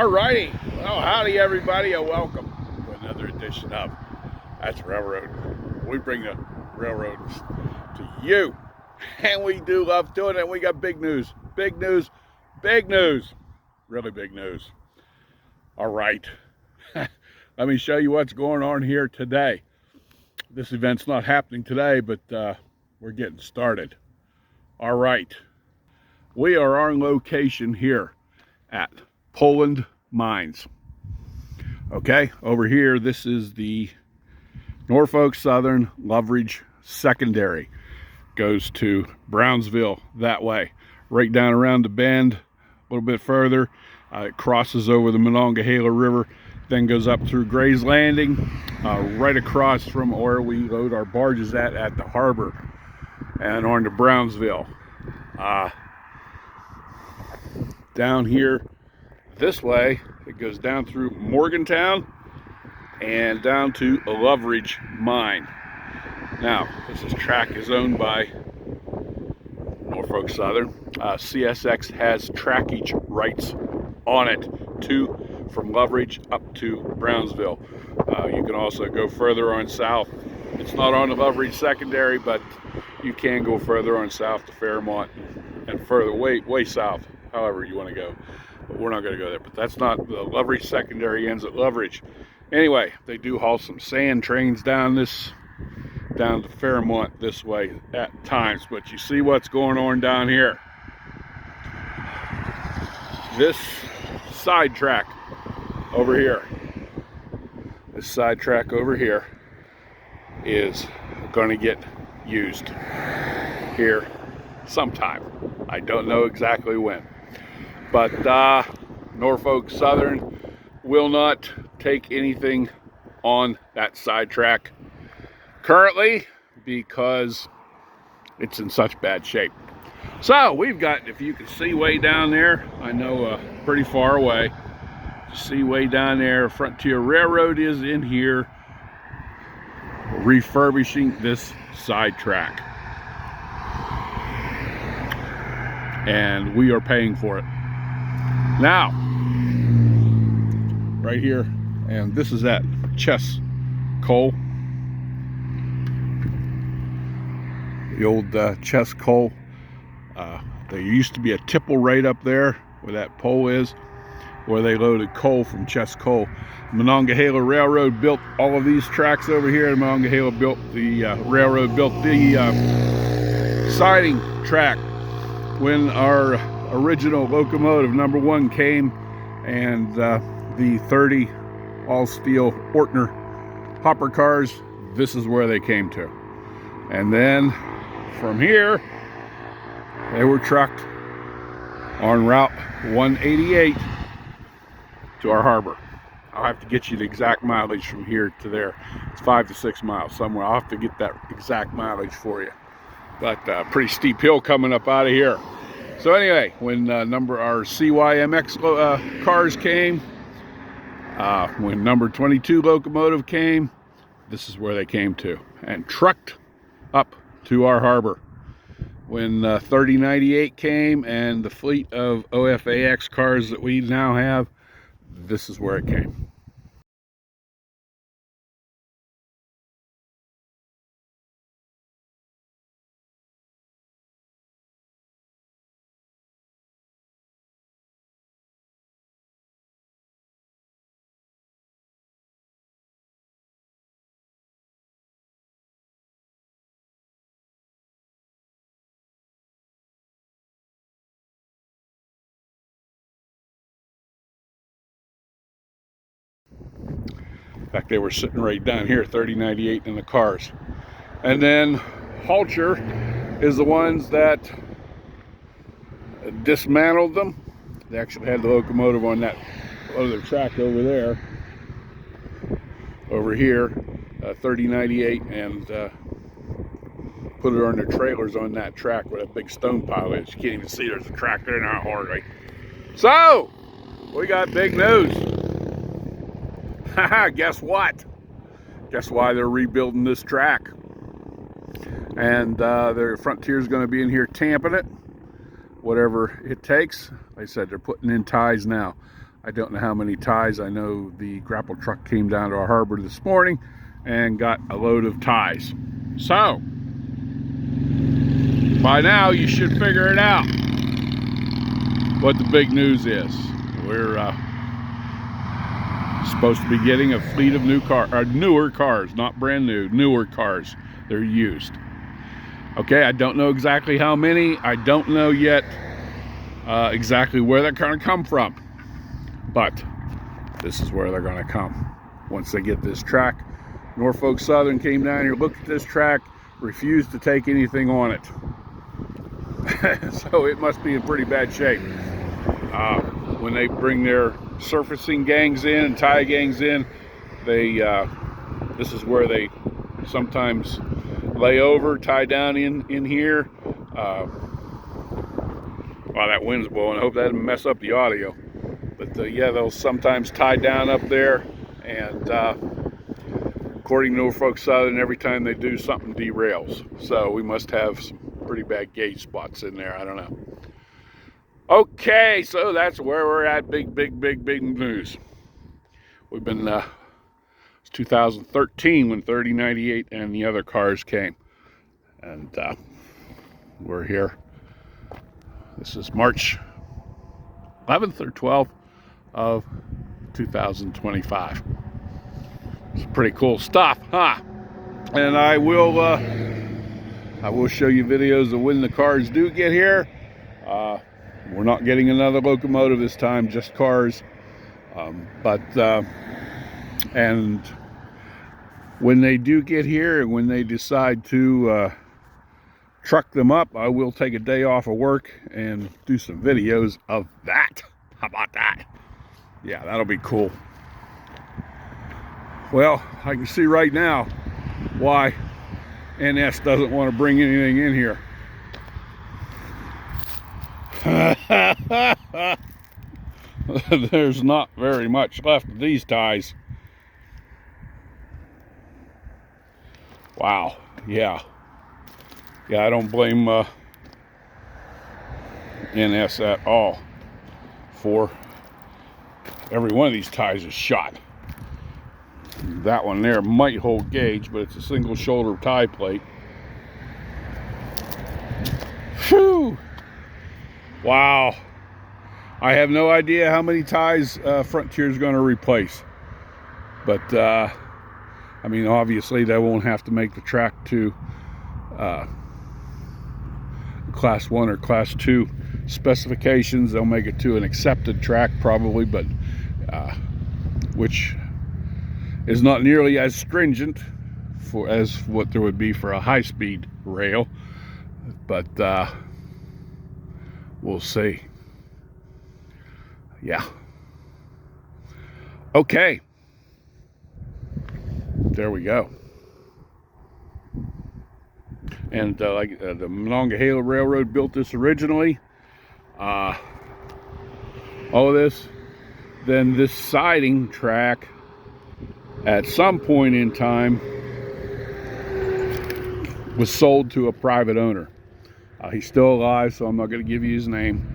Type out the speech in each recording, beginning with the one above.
Alrighty, well, howdy everybody, and welcome to another edition of That's Railroad. We bring the railroads to you, and we do love doing it. We got big news, really big news. All right, let me show you what's going on here today. This event's not happening today, but we're getting started. All right, we are on location here at Cumberland Mines. Okay, over here, this is the Norfolk Southern Loveridge secondary. Goes to Brownsville that way. Right down around the bend, a little bit further, it crosses over the Monongahela River, then goes up through Gray's Landing, right across from where we load our barges at the harbor, and on to Brownsville. Down here this way, it goes down through Morgantown and down to Loveridge Mine. Now, this track is owned by Norfolk Southern. CSX has trackage rights on it from Loveridge up to Brownsville. You can also go further on south. It's not on the Loveridge secondary, but you can go further on south to Fairmont and further way south, however you want to go. But we're not going to go there. But that's not the Loveridge secondary, ends at Loveridge. Anyway, they do haul some sand trains down to Fairmont this way at times. But you see what's going on down here. This sidetrack over here. This sidetrack over here is going to get used here sometime. I don't know exactly when. But Norfolk Southern will not take anything on that sidetrack currently because it's in such bad shape. So we've got, if you can see way down there, I know pretty far away, see way down there, Frontier Railroad is in here refurbishing this sidetrack. And we are paying for it. Now, right here, and this is at Chess Coal. The old Chess Coal. There used to be a tipple right up there where that pole is, where they loaded coal from Chess Coal. Monongahela Railroad built all of these tracks over here, and Monongahela built the railroad built the siding track. When our original locomotive #1 came, and the 30 all-steel Ortner hopper cars, this is where they came to. And then from here, they were trucked on Route 188 to our harbor. I'll have to get you the exact mileage from here to there. It's 5 to 6 miles somewhere. I'll have to get that exact mileage for you. But pretty steep hill coming up out of here. So anyway, when our CYMX cars came, when number 22 locomotive came, this is where they came to, and trucked up to our harbor. When 3098 came and the fleet of OFAX cars that we now have, this is where it came. In fact, they were sitting right down here, 3098 in the cars. And then Halcher is the ones that dismantled them. They actually had the locomotive on that other track over there, over here, 3098, and put it on their trailers on that track where that big stone pile is. You can't even see there's a track there now hardly. So, we got big news. Guess what? Guess why they're rebuilding this track? And their Frontier's going to be in here tamping it, whatever it takes. Like I said, they're putting in ties now. I don't know how many ties. I know the grapple truck came down to our harbor this morning and got a load of ties. So, by now you should figure it out what the big news is. We're supposed to be getting a fleet of newer cars, not brand new, newer cars. They're used. Okay, I don't know exactly how many. I don't know yet exactly where they're going to come from. But this is where they're going to come once they get this track. Norfolk Southern came down here, looked at this track, refused to take anything on it. So it must be in pretty bad shape. When they bring their surfacing gangs in and tie gangs in, this is where they sometimes lay over, tie down in here. Wow, that wind's blowing. I hope that doesn't mess up the audio. But yeah, they'll sometimes tie down up there, and according to Norfolk Southern, every time they do, something derails. So we must have some pretty bad gauge spots in there. I don't know. Okay, so that's where we're at. Big news. We've been, it's 2013 when 3098 and the other cars came. And we're here. This is March 11th or 12th of 2025. It's pretty cool stuff, huh? And I will show you videos of when the cars do get here. We're not getting another locomotive this time, just cars. And when they do get here and when they decide to truck them up, I will take a day off of work and do some videos of that. How about that? Yeah, that'll be cool. Well, I can see right now why NS doesn't want to bring anything in here. There's not very much left of these ties. Wow, yeah, I don't blame NS at all for every one of these ties is shot. That one there might hold gauge, but it's a single shoulder tie plate. Whew. Wow. I have no idea how many ties Frontier's going to replace. But, I mean, obviously they won't have to make the track to Class 1 or Class 2 specifications. They'll make it to an accepted track probably, but which is not nearly as stringent as what there would be for a high-speed rail. But we'll see. Yeah. Okay. There we go. And the Monongahela Railroad built this originally. All of this. Then this siding track, at some point in time, was sold to a private owner. He's still alive, so I'm not going to give you his name.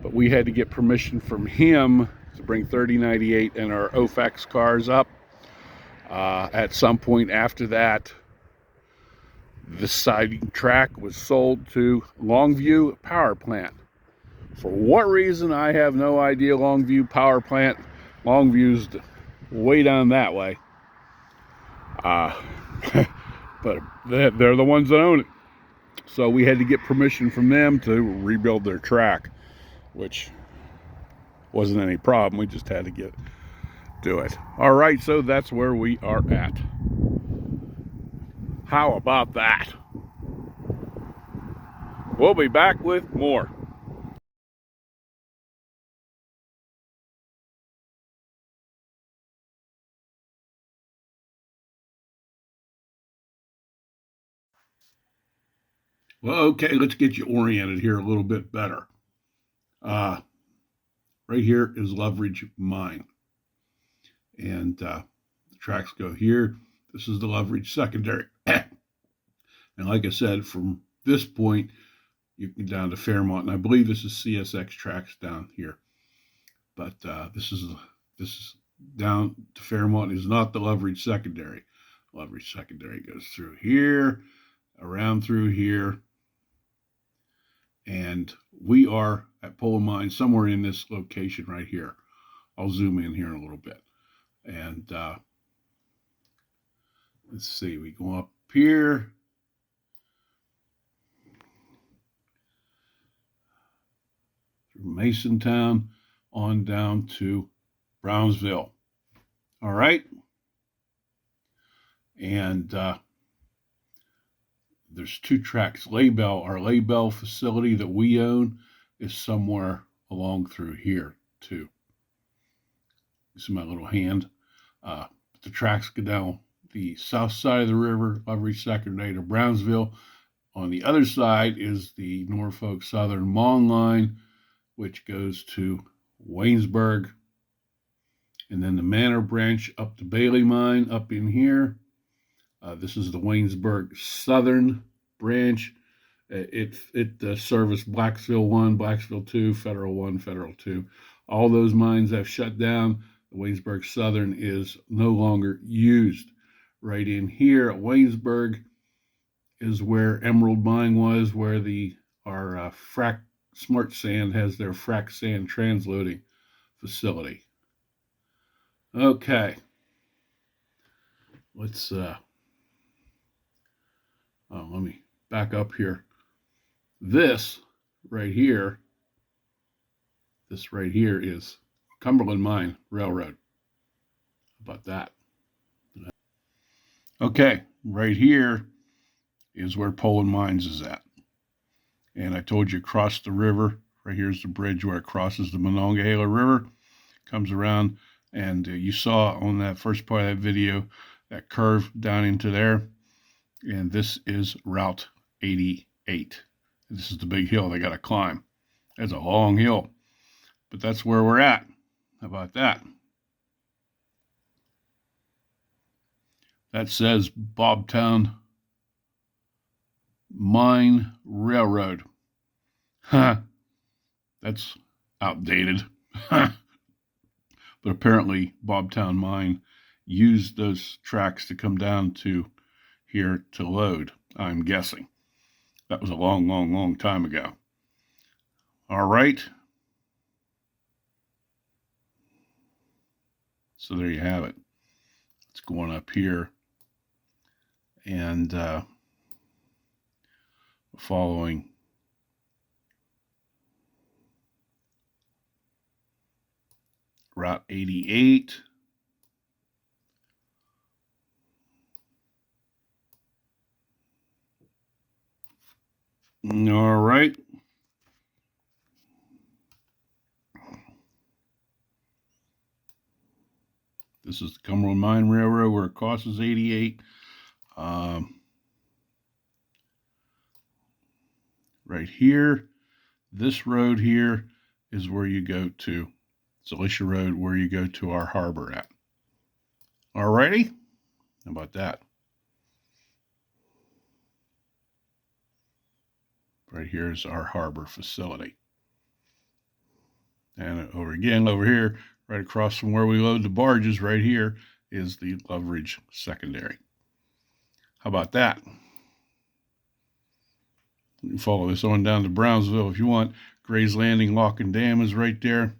But we had to get permission from him to bring 3098 and our OFAX cars up. At some point after that, the siding track was sold to Longview Power Plant. For what reason, I have no idea. Longview Power Plant. Longview's way down that way. But they're the ones that own it. So we had to get permission from them to rebuild their track, which wasn't any problem. We just had to do it. All right, so that's where we are at. How about that? We'll be back with more. Well, okay, let's get you oriented here a little bit better. Right here is Loveridge Mine. And the tracks go here. This is the Loveridge secondary. And like I said, from this point, you can down to Fairmont. And I believe this is CSX tracks down here. But this is down to Fairmont is not the Loveridge secondary. Loveridge secondary goes through here, around through here, and we are at Poland Mine, somewhere in this location right here. I'll zoom in here in a little bit. And let's see, we go up here. Through Masontown on down to Brownsville. All right. And there's two tracks. Our Laybell facility that we own is somewhere along through here too. This is my little hand. The tracks go down the south side of the river, Loveridge secondary to Brownsville. On the other side is the Norfolk Southern Mine line, which goes to Waynesburg. And then the Manor branch up to Bailey Mine up in here. This is the Waynesburg Southern branch. It serviced Blacksville 1, Blacksville 2, Federal 1, Federal 2. All those mines have shut down. The Waynesburg Southern is no longer used. Right in here at Waynesburg is where Emerald Mine was, where our frac Smart Sand has their frac sand transloading facility. Okay. Let's let me back up here. This right here is Cumberland Mine Railroad. How about that? Okay, right here is where Poland Mines is at. And I told you across the river, right here's the bridge where it crosses the Monongahela River, comes around, and you saw on that first part of that video that curve down into there. And this is Route 88. This is the big hill they got to climb. It's a long hill, but that's where we're at. How about that? That says Bobtown Mine Railroad. That's outdated. But apparently Bobtown Mine used those tracks to come down to here to load, I'm guessing. That was a long, long, long time ago. All right. So there you have it. It's going up here. And following Route 88. All right. This is the Cumberland Mine Railroad where it crosses 88. Right here, this road here is where you go to. It's Alicia Road, where you go to our harbor at. All righty. How about that? Right here is our harbor facility. And over here, right across from where we load the barges, right here is the Loveridge secondary. How about that? You can follow this on down to Brownsville if you want. Gray's Landing Lock and Dam is right there.